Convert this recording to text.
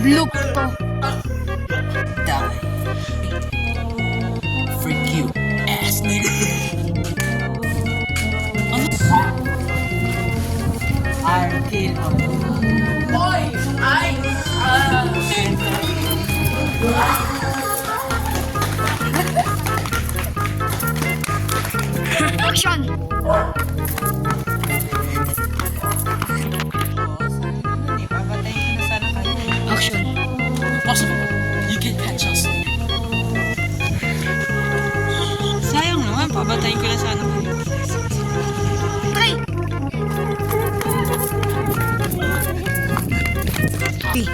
Bloop to. Die. Freak you, ass nigga. I'll kill Boy! Ay! Action! Action. Impossible. You can't catch us. Sayang naman, papatayin ko na sana kayo. Try! Okay.